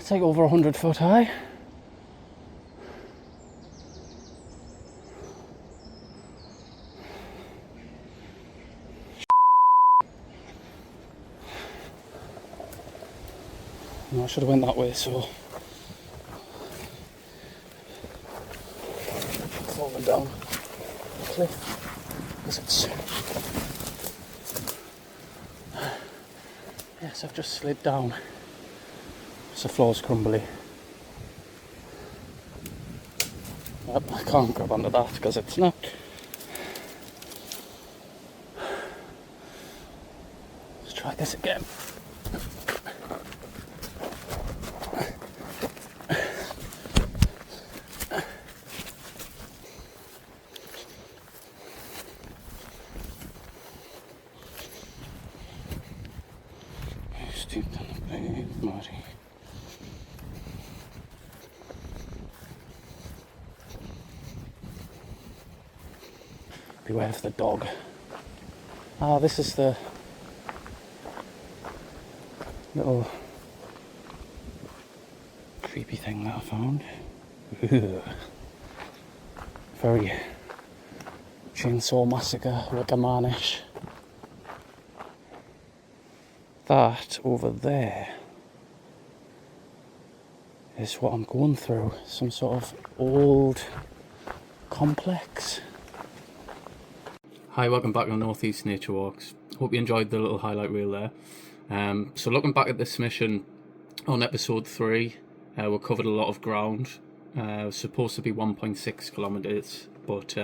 It's like over 100 foot high. No, I should have went that way, so falling down the cliff because it's yes, I've just slid down. So the floor's crumbly. Yep, I can't grab onto that because it's not. Let's try this again. Beware of the dog. Ah, this is the little creepy thing that I found. Ugh. Very Chainsaw Massacre, Wicker Man-ish. That over there is what I'm going through. Some sort of old complex. Hi, welcome back to Northeast Nature Walks. Hope you enjoyed the little highlight reel there. So looking back at this mission on episode 3, we covered a lot of ground. It was supposed to be 1.6 kilometres, but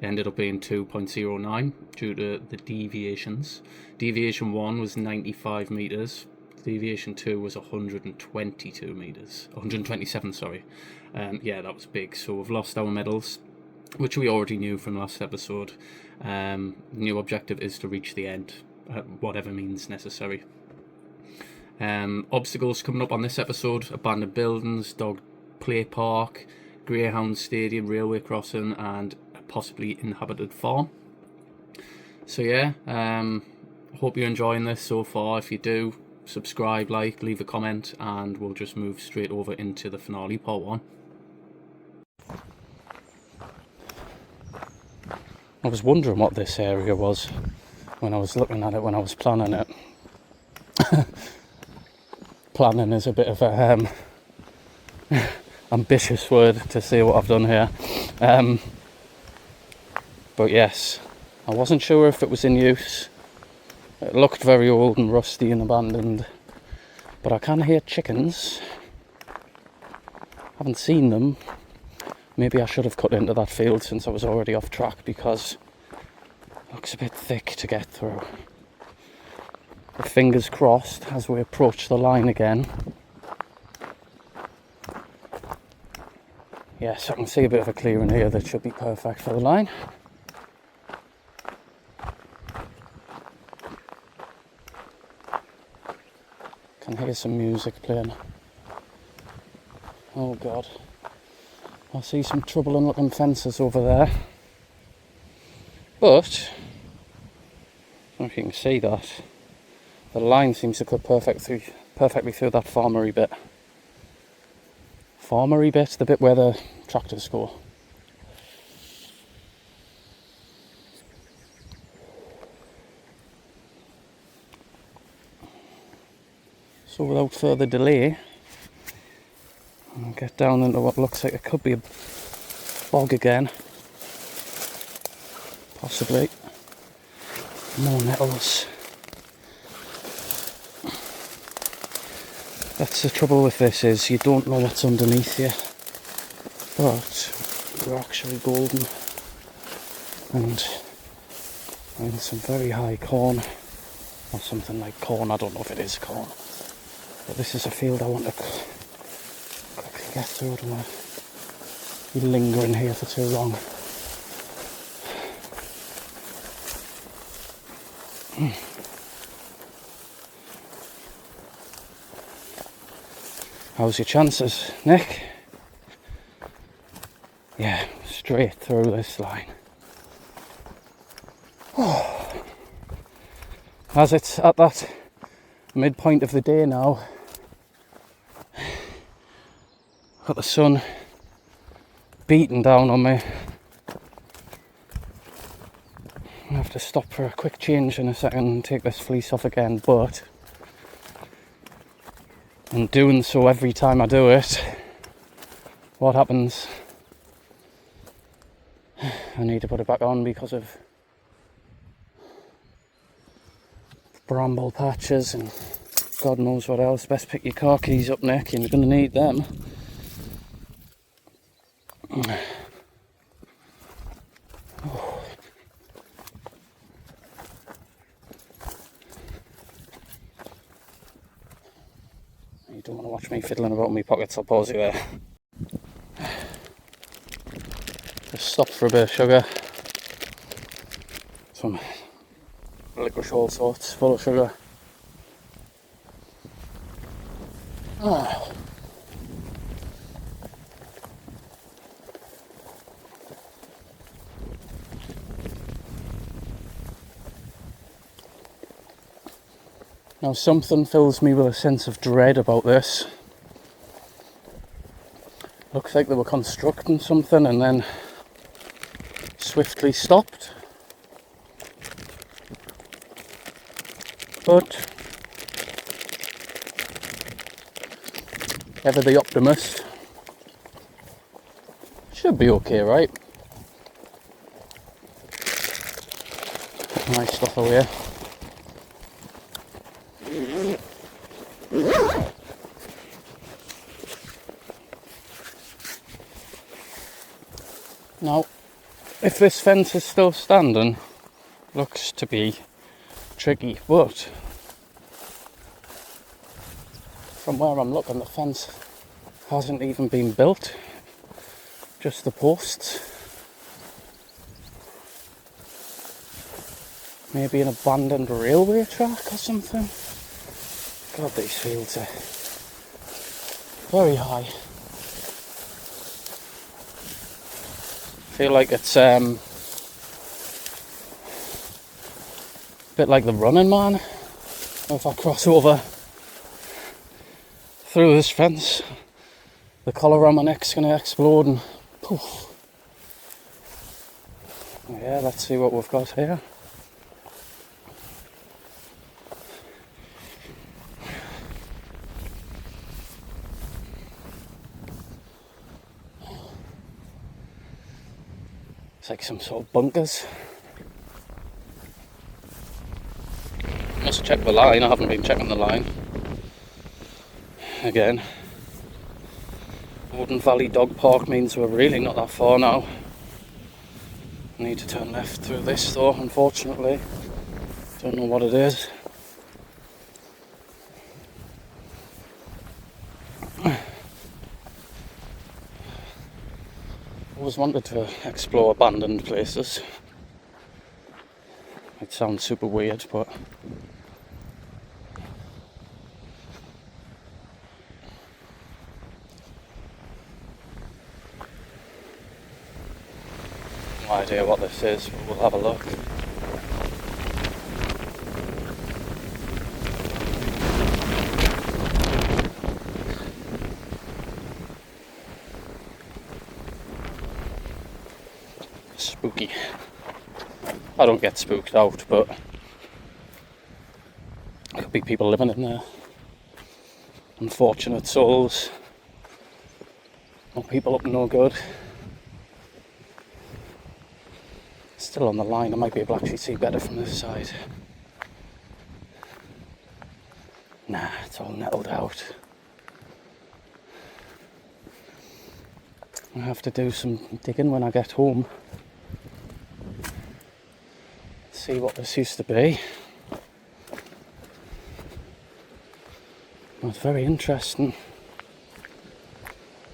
ended up being 2.09 due to the deviations. Deviation 1 was 95 metres. Deviation 2 was 122 metres. 127, sorry. Yeah, that was big. So we've lost our medals, which we already knew from last episode. New objective is to reach the end, whatever means necessary. Obstacles coming up on this episode: abandoned buildings, dog play park, greyhound stadium, railway crossing, and a possibly inhabited farm. So yeah, hope you're enjoying this so far. If you do, subscribe, like, leave a comment, and we'll just move straight over into the finale, part 1. I was wondering what this area was when I was looking at it, when I was planning it. Planning is a bit of a ambitious word to say what I've done here. But yes, I wasn't sure if it was in use. It looked very old and rusty and abandoned. But I can hear chickens. Haven't seen them. Maybe I should have cut into that field since I was already off track, because it looks a bit thick to get through. But fingers crossed as we approach the line again. Yes, I can see a bit of a clearing here that should be perfect for the line. Can hear some music playing. Oh God. I see some troubling looking fences over there. But, I don't know if you can see that, the line seems to cut perfectly through that farmery bit. Farmery bit, the bit where the tractors go. So without further delay, I'll get down into what looks like it could be a bog again. Possibly. More nettles. That's the trouble with this, is you don't know what's underneath you. But they're actually golden. And in some very high corn. Or something like corn, I don't know if it is corn. But this is a field I want to quickly get through. I don't want to be lingering here for too long. How's your chances, Nick? Yeah, straight through this line. Oh. As it's at that midpoint of the day now, Got the sun beating down on me. I have to stop for a quick change in a second and take this fleece off again, but in doing so every time I do it, what happens? I need to put it back on because of bramble patches and God knows what else. Best pick your car keys up, Nick, and you're going to need them. You don't want to watch me fiddling about in my pockets, I'll pause you there. Just stop for a bit of sugar. Some licorice, all sorts, full of sugar. Now something fills me with a sense of dread about this. Looks like they were constructing something and then swiftly stopped. But ever the optimist, should be okay, right? Put my stuff away. Now, if this fence is still standing, looks to be tricky, but from where I'm looking, the fence hasn't even been built, just the posts. Maybe an abandoned railway track or something. God, these fields are very high. I feel like it's a bit like the Running Man. If I cross over through this fence, the collar on my neck's going to explode and poof. Yeah, let's see what we've got here. It's like some sort of bunkers. Must check the line, I haven't been checking the line. Again. Wooden Valley Dog Park means we're really not that far now. I need to turn left through this though, unfortunately. Don't know what it is. Always wanted to explore abandoned places. It sounds super weird, but no idea what this is, but we'll have a look. Spooky. I don't get spooked out, but there could be people living in there. Unfortunate souls. Not people up to no good. Still on the line, I might be able to actually see better from this side. Nah, it's all nettled out. I have to do some digging when I get home. See what this used to be. It's very interesting.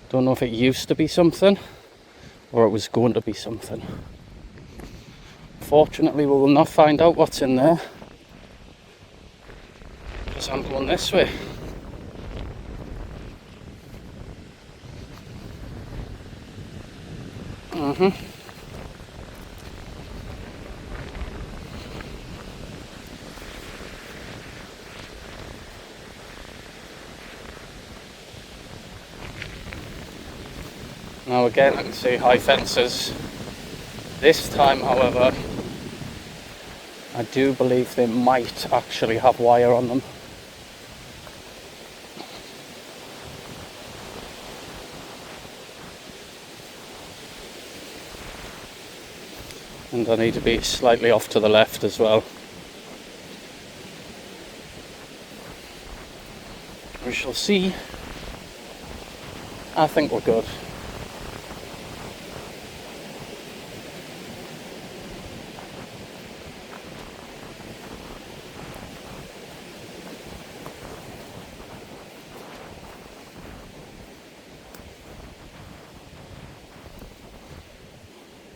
Don't know if it used to be something or it was going to be something. Fortunately, we will not find out what's in there because I'm going this way. Now again, I can see high fences. This time, however, I do believe they might actually have wire on them. And I need to be slightly off to the left as well. We shall see. I think we're good.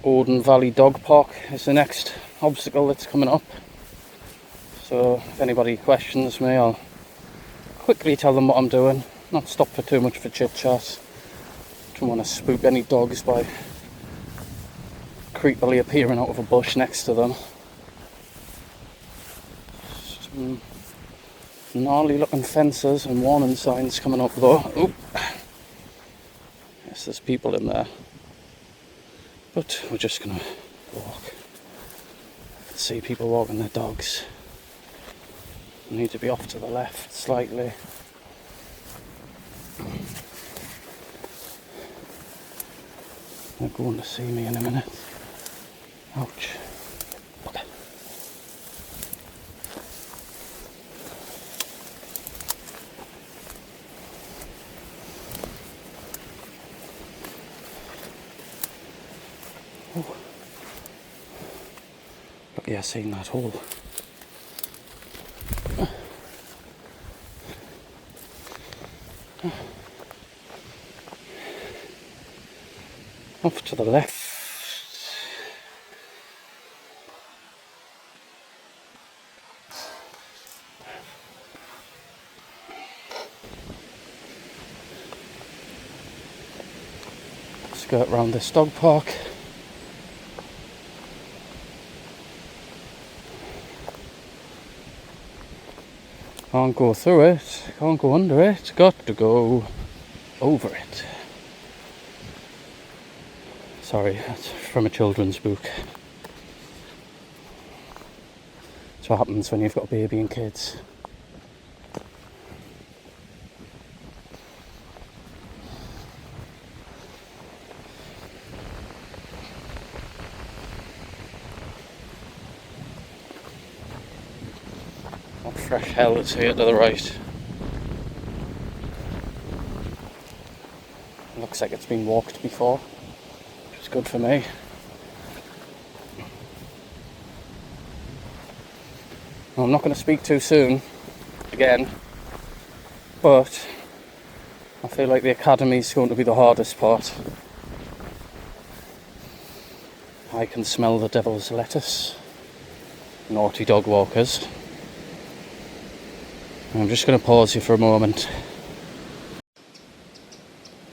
Orden Valley Dog Park is the next obstacle that's coming up. So if anybody questions me, I'll quickly tell them what I'm doing. Not stop for too much for chit chat. Don't want to spook any dogs by creepily appearing out of a bush next to them. Some gnarly looking fences and warning signs coming up though. Oop. Yes, there's people in there. But we're just gonna walk. See people walking their dogs. We need to be off to the left slightly. They're going to see me in a minute. Ouch. Okay. Oh. Look, yeah, seeing that hole. Off to the left. Skirt round this dog park. Can't go through it, can't go under it, got to go over it. Sorry, that's from a children's book. That's what happens when you've got a baby and kids. What fresh hell is here to the right? Looks like it's been walked before. Good for me. Well, I'm not going to speak too soon again, but I feel like the academy is going to be the hardest part. I can smell the devil's lettuce. Naughty dog walkers. I'm just going to pause you for a moment.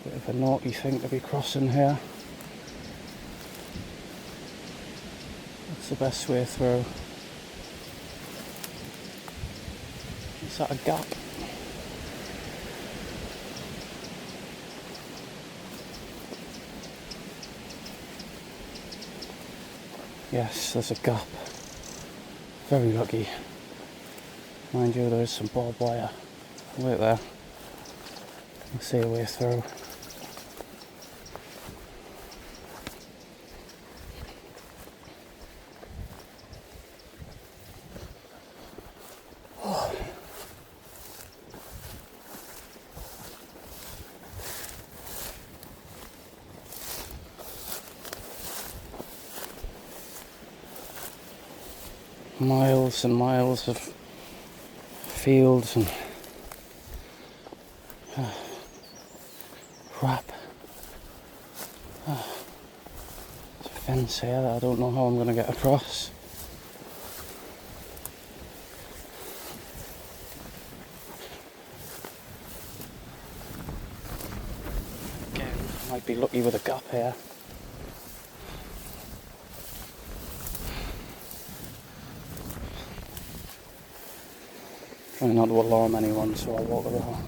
Bit of a naughty thing to be crossing here. That's the best way through. Is that a gap? Yes, there's a gap. Very lucky. Mind you, there is some barbed wire. Wait there. I'll see a way through. Miles and miles of fields and crap. There's a fence here that I don't know how I'm going to get across. Again, might be lucky with a gap here. Trying not to alarm anyone, so I'll walk around.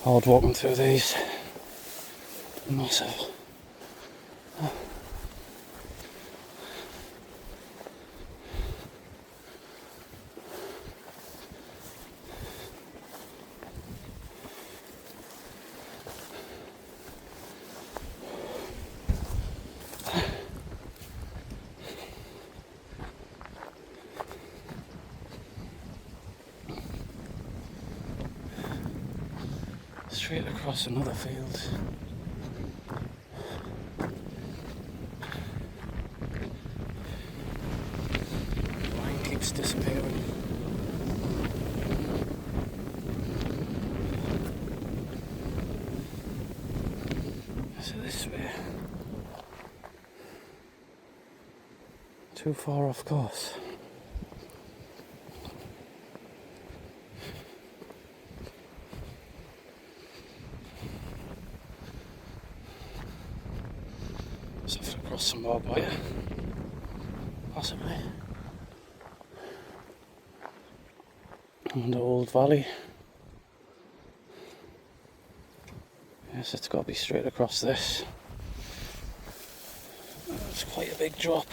hard walking through these. Massive. Straight across another field. The line keeps disappearing. So this way. Too far off course. Just have to cross some more wire, possibly. And the old valley. Yes, it's got to be straight across this. It's quite a big drop.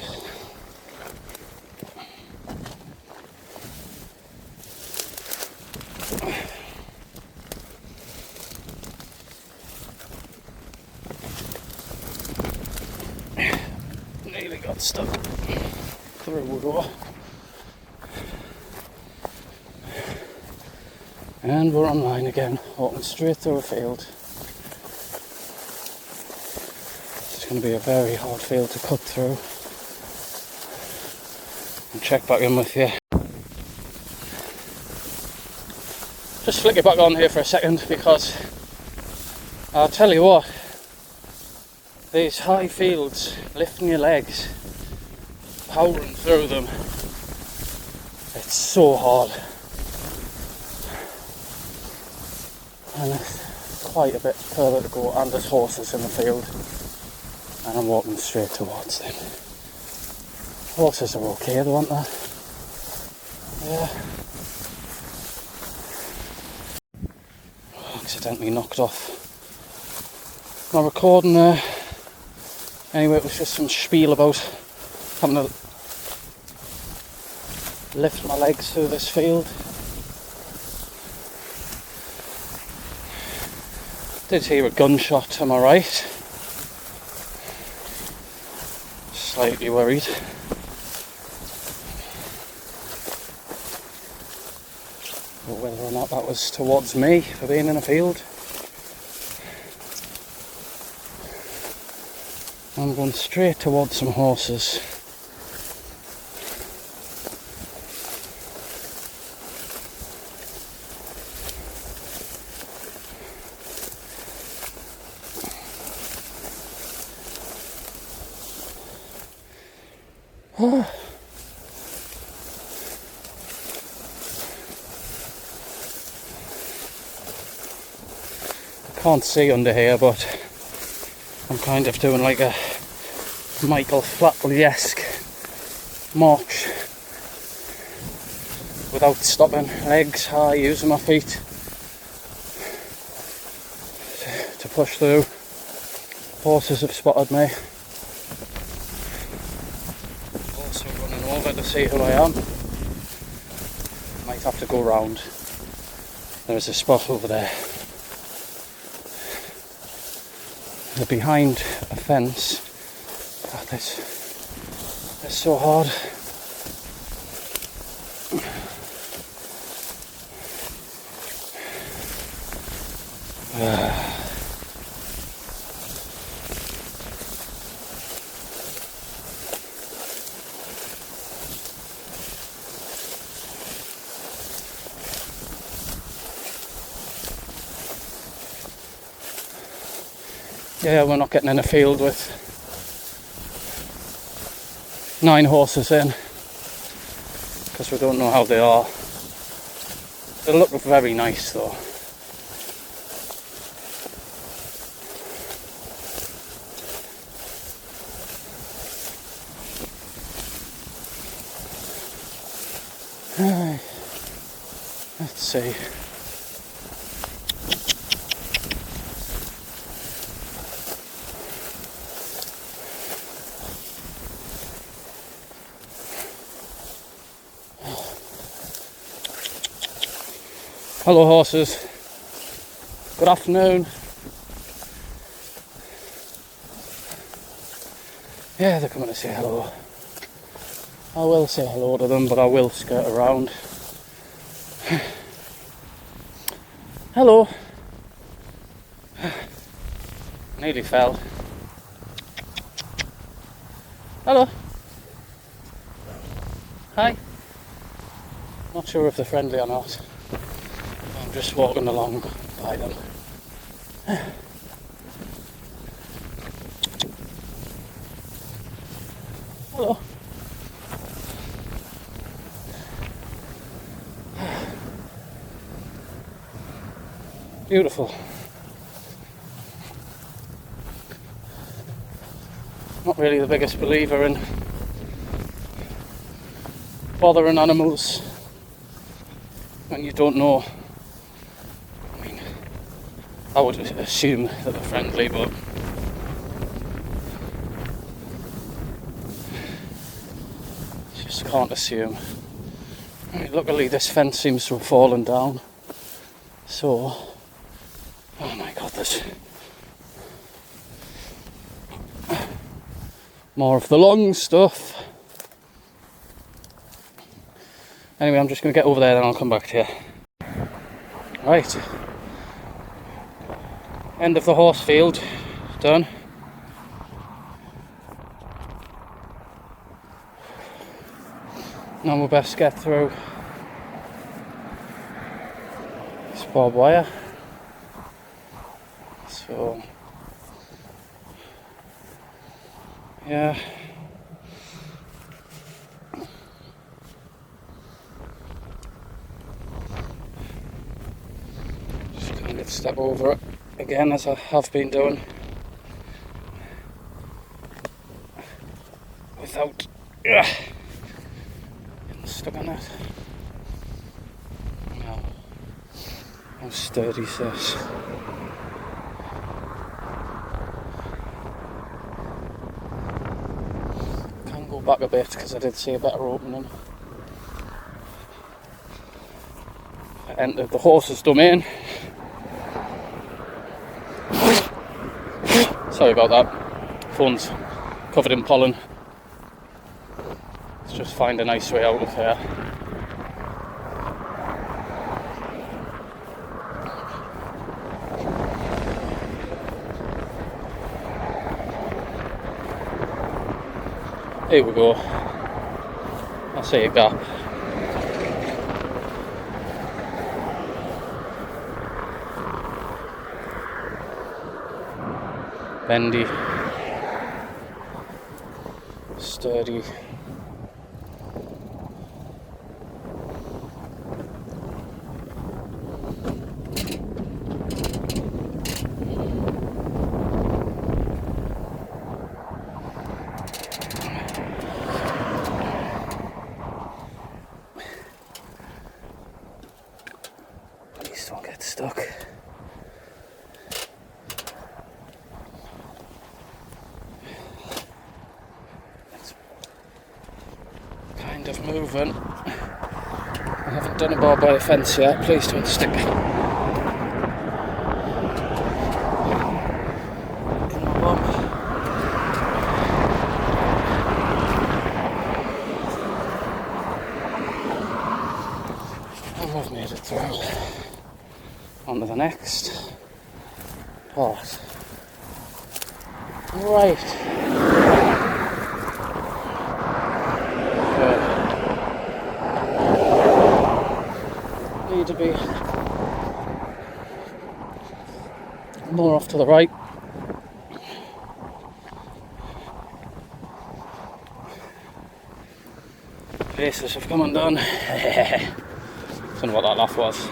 Nearly got stuck through though. And we're online again, walking straight through a field. It's going to be a very hard field to cut through. And check back in with you. Just flick it back on here for a second, because I'll tell you what, these high fields, lifting your legs, powering through them, it's so hard. And there's quite a bit further to go, and there's horses in the field, and I'm walking straight towards them. Horses are okay though, aren't they? Yeah. Accidentally knocked off my recording there. Anyway, it was just some spiel about having to lift my legs through this field. Did hear a gunshot to my right. Slightly worried. But whether or not that was towards me for being in a field. I'm going straight towards some horses. Can't see under here, but I'm kind of doing like a Michael Flatley-esque march without stopping, legs high, using my feet to push through. Horses have spotted me. Also running over to see who I am. Might have to go round. There's a spot over there. They're behind a fence. God, this is so hard. Yeah, we're not getting in a field with 9 horses in, because we don't know how they are. They look very nice though. Right. Let's see. Hello horses, good afternoon. Yeah, they're coming to say hello. I will say hello to them, but I will skirt around. Hello. Nearly fell. Hello. Hi. Not sure if they're friendly or not. I'm just walking along by them. Hello. Beautiful. Not really the biggest believer in bothering animals when you don't know. I mean, I would assume that they're friendly, but just can't assume. Luckily this fence seems to have fallen down, so oh my god, there's more of the long stuff. Anyway, I'm just going to get over there, then I'll come back to you. Right, end of the horse field done. Now we best get through this barbed wire. So yeah, just kind of step over it again as I have been doing, without getting stuck on it. Now, how sturdy is this? Can go back a bit because I did see a better opening. I entered the horse's domain. Sorry about that. Phone's covered in pollen. Let's just find a nice way out of here. Here we go. I see a gap. Bendy, sturdy. Please don't get stuck. Of movement. I haven't done a barbed wire fence yet, please don't stick in my bum. And I've made it through. On to the next part. Right. To be more off to the right. Paces have come undone. Don't know what that laugh was.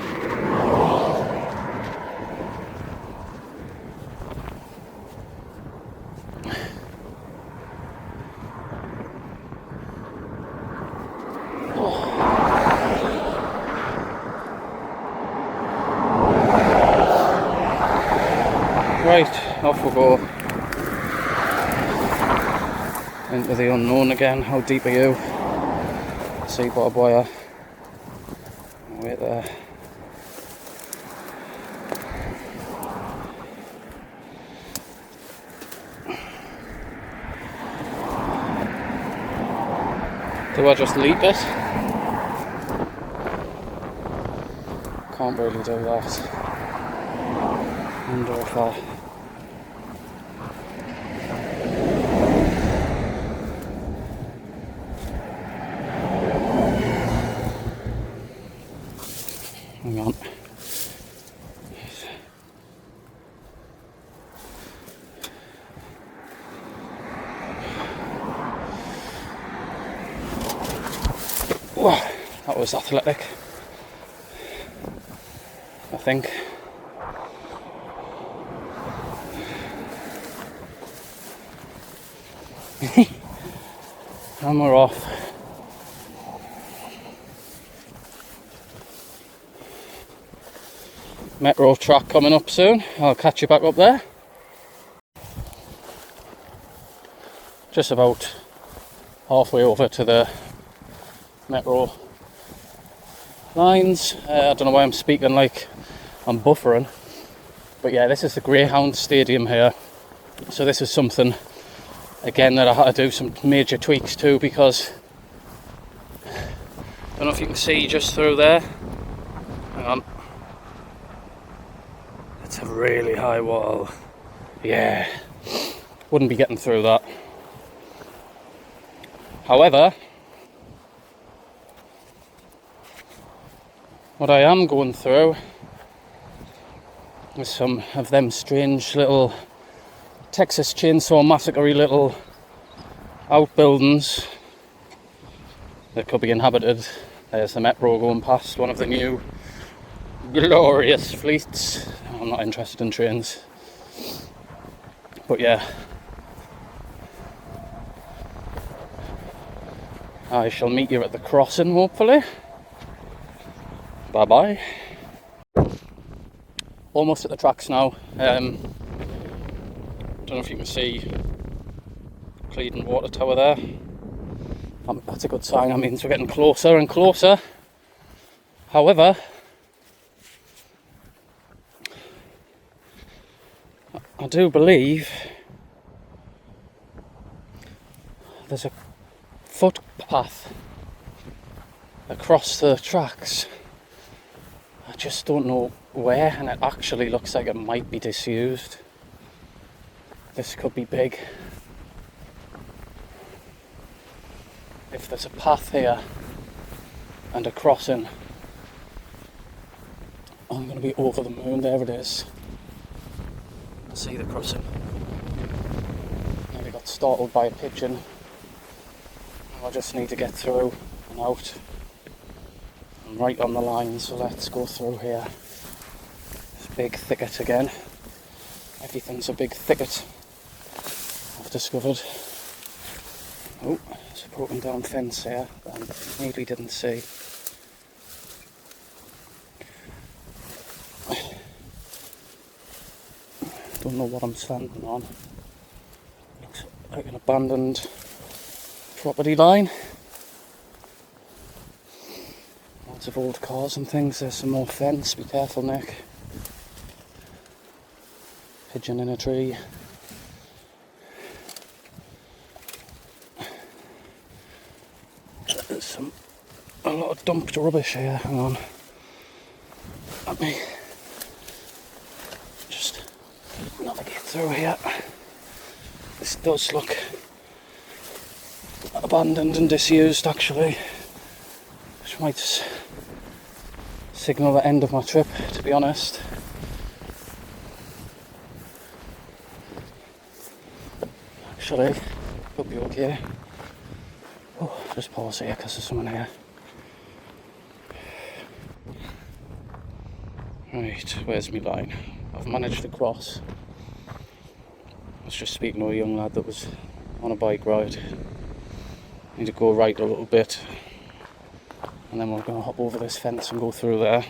Right, off we go. Into the unknown again. How deep are you? See barbed wire. Wait there. Do I just leap it? Can't really do that. I wonder if I... Hang on. Wow, that was athletic, I think. And we're off. Metro track coming up soon. I'll catch you back up there. Just about halfway over to the metro lines. I don't know why I'm speaking like I'm buffering, but yeah, this is the Greyhound Stadium here. So this is something again that I had to do some major tweaks to, because I don't know if you can see just through there. Hang on. It's a really high wall. Yeah, wouldn't be getting through that. However, what I am going through is some of them strange little Texas Chainsaw Massacre little outbuildings that could be inhabited. There's the metro going past, one of the new glorious fleets. I'm not interested in trains, but yeah, I shall meet you at the crossing hopefully. Bye bye. Almost at the tracks now. Don't know if you can see Cleedon Water Tower there. That's a good sign. That means we're getting closer and closer. However, I do believe there's a footpath across the tracks. I just don't know where, and it actually looks like it might be disused. This could be big. If there's a path here and a crossing, I'm going to be over the moon. There it is. See the crossing. Nearly got startled by a pigeon. I just need to get through and out. I'm right on the line, so let's go through here. It's a big thicket again. Everything's a big thicket, I've discovered. Oh, there's a broken down fence here that I nearly didn't see. Don't know what I'm standing on. Looks like an abandoned property line. Lots of old cars and things. There's some more fence. Be careful, Nick. Pigeon in a tree. There's a lot of dumped rubbish here. Hang on. Let me just navigate through here. This does look abandoned and disused actually, which might signal the end of my trip, to be honest. Actually, could be okay. Oh, just pause here because there's someone here. Right, where's my line? I've managed to cross. I was just speaking to a young lad that was on a bike ride. Need to go right a little bit, and then we're going to hop over this fence and go through there.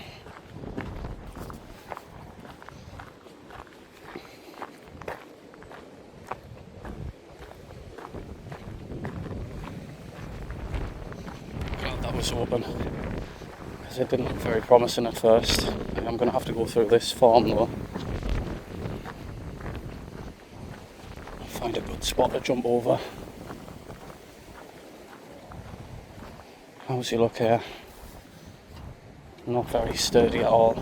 God, that was open, because it didn't look very promising at first. I'm going to have to go through this farm though. Find a good spot to jump over. As you look here, not very sturdy at all.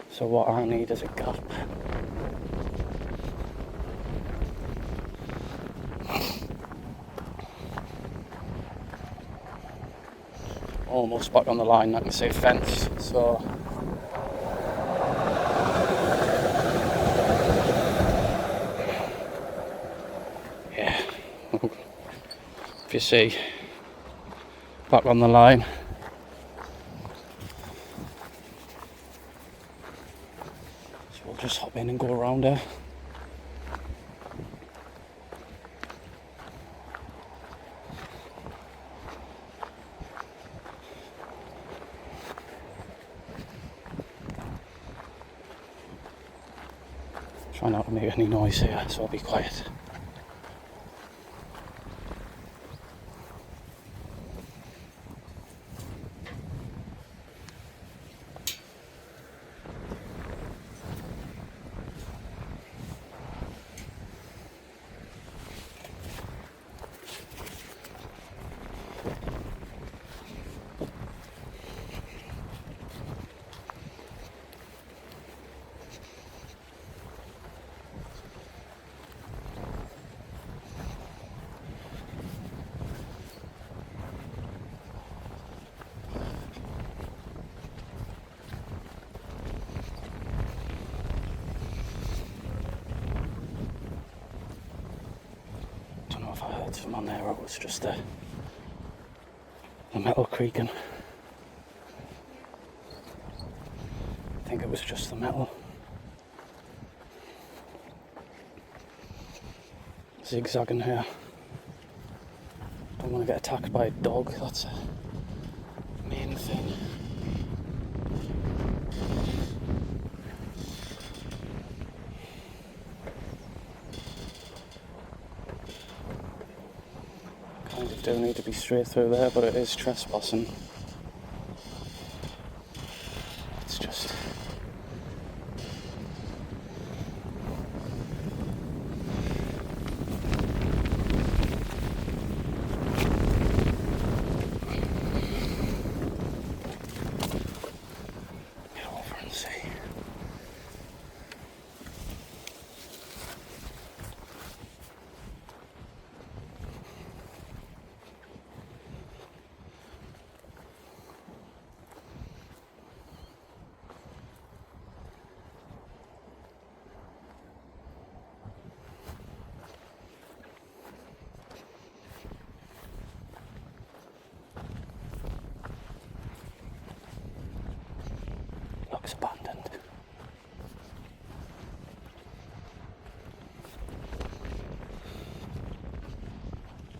So what I need is a gap. Almost back on the line, I can see fence, so yeah, if you see, back on the line. So we'll just hop in and go around there. Try not to make any noise here, so I'll be quiet. If I heard someone there or it was just the metal creaking. I think it was just the metal. Zigzagging here. Don't want to get attacked by a dog, that's a main thing. Kind of do need to be straight through there, but it is trespassing. It's just get over and see. Looks abandoned.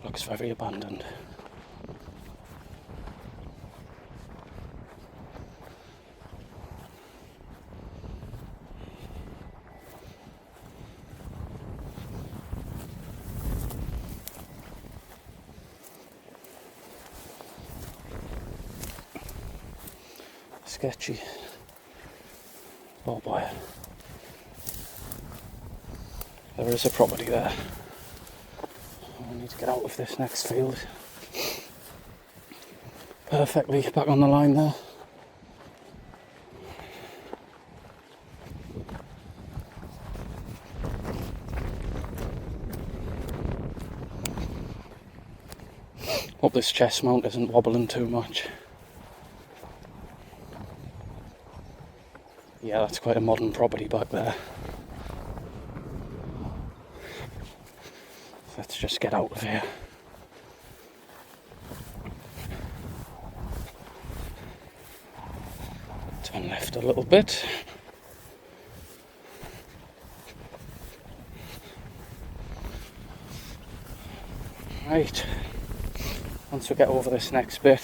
Looks very abandoned. Sketchy. Oh boy. There is a property there. I need to get out of this next field. Perfectly back on the line there. Hope this chest mount isn't wobbling too much. Yeah, that's quite a modern property back there. Let's just get out of here. Turn left a little bit. Right. Once we get over this next bit,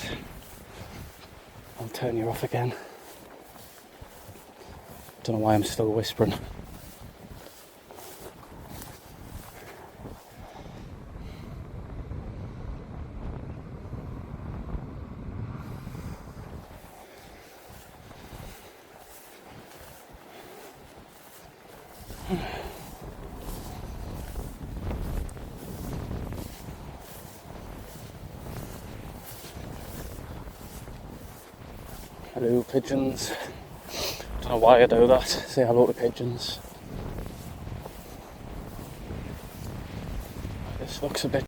I'll turn you off again. Don't know why I'm still whispering. blue pigeons. Don't know why I do that. Say hello to pigeons. This looks a bit.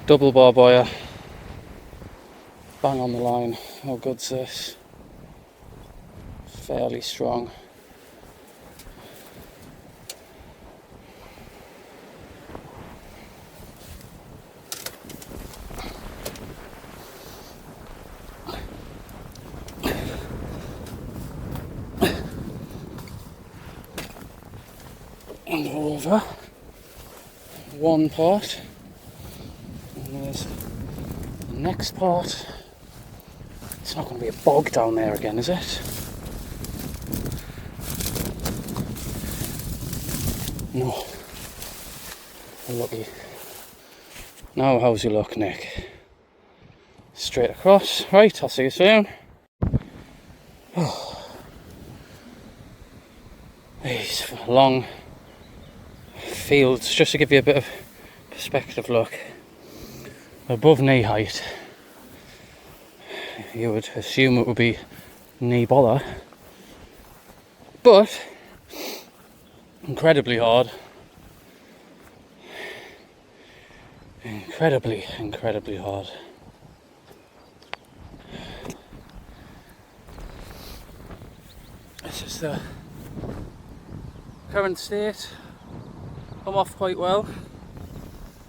Double barboia. Bang on the line. How good's this? Fairly strong. And over one part, and there's the next part. It's not going to be a bog down there again, is it? No. We're lucky. Now how's your luck, Nick? Straight across. Right, I'll see you soon. Oh. These long fields, just to give you a bit of perspective, look, above knee height. You would assume it would be knee bother, but incredibly hard. Incredibly hard. This is the current state. I'm off quite well.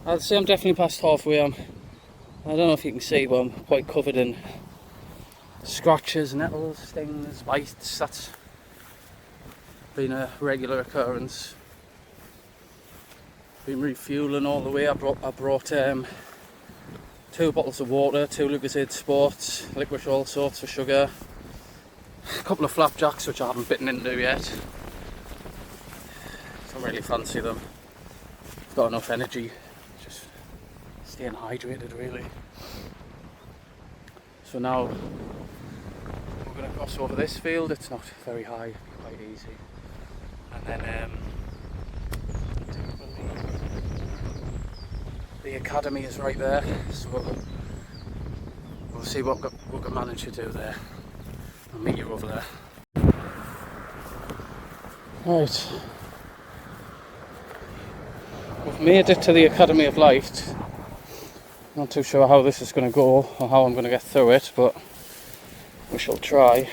I'd say I'm definitely past halfway. I don't know if you can see, but I'm quite covered in scratches, nettles, stings, bites. That's been a regular occurrence. Been refueling all the way. I brought 2 bottles of water, 2 Lucozade Sports, licorice all sorts of sugar, a couple of flapjacks which I haven't bitten into yet. Don't really fancy them. I've got enough energy, just staying hydrated really. So now we're going to cross over this field. It's not very high, quite easy. And then the academy is right there, so we'll see what we can manage to do there. I'll meet you over there. Right. We've made it to the Academy of Light. Not too sure how this is going to go or how I'm going to get through it, but we shall try.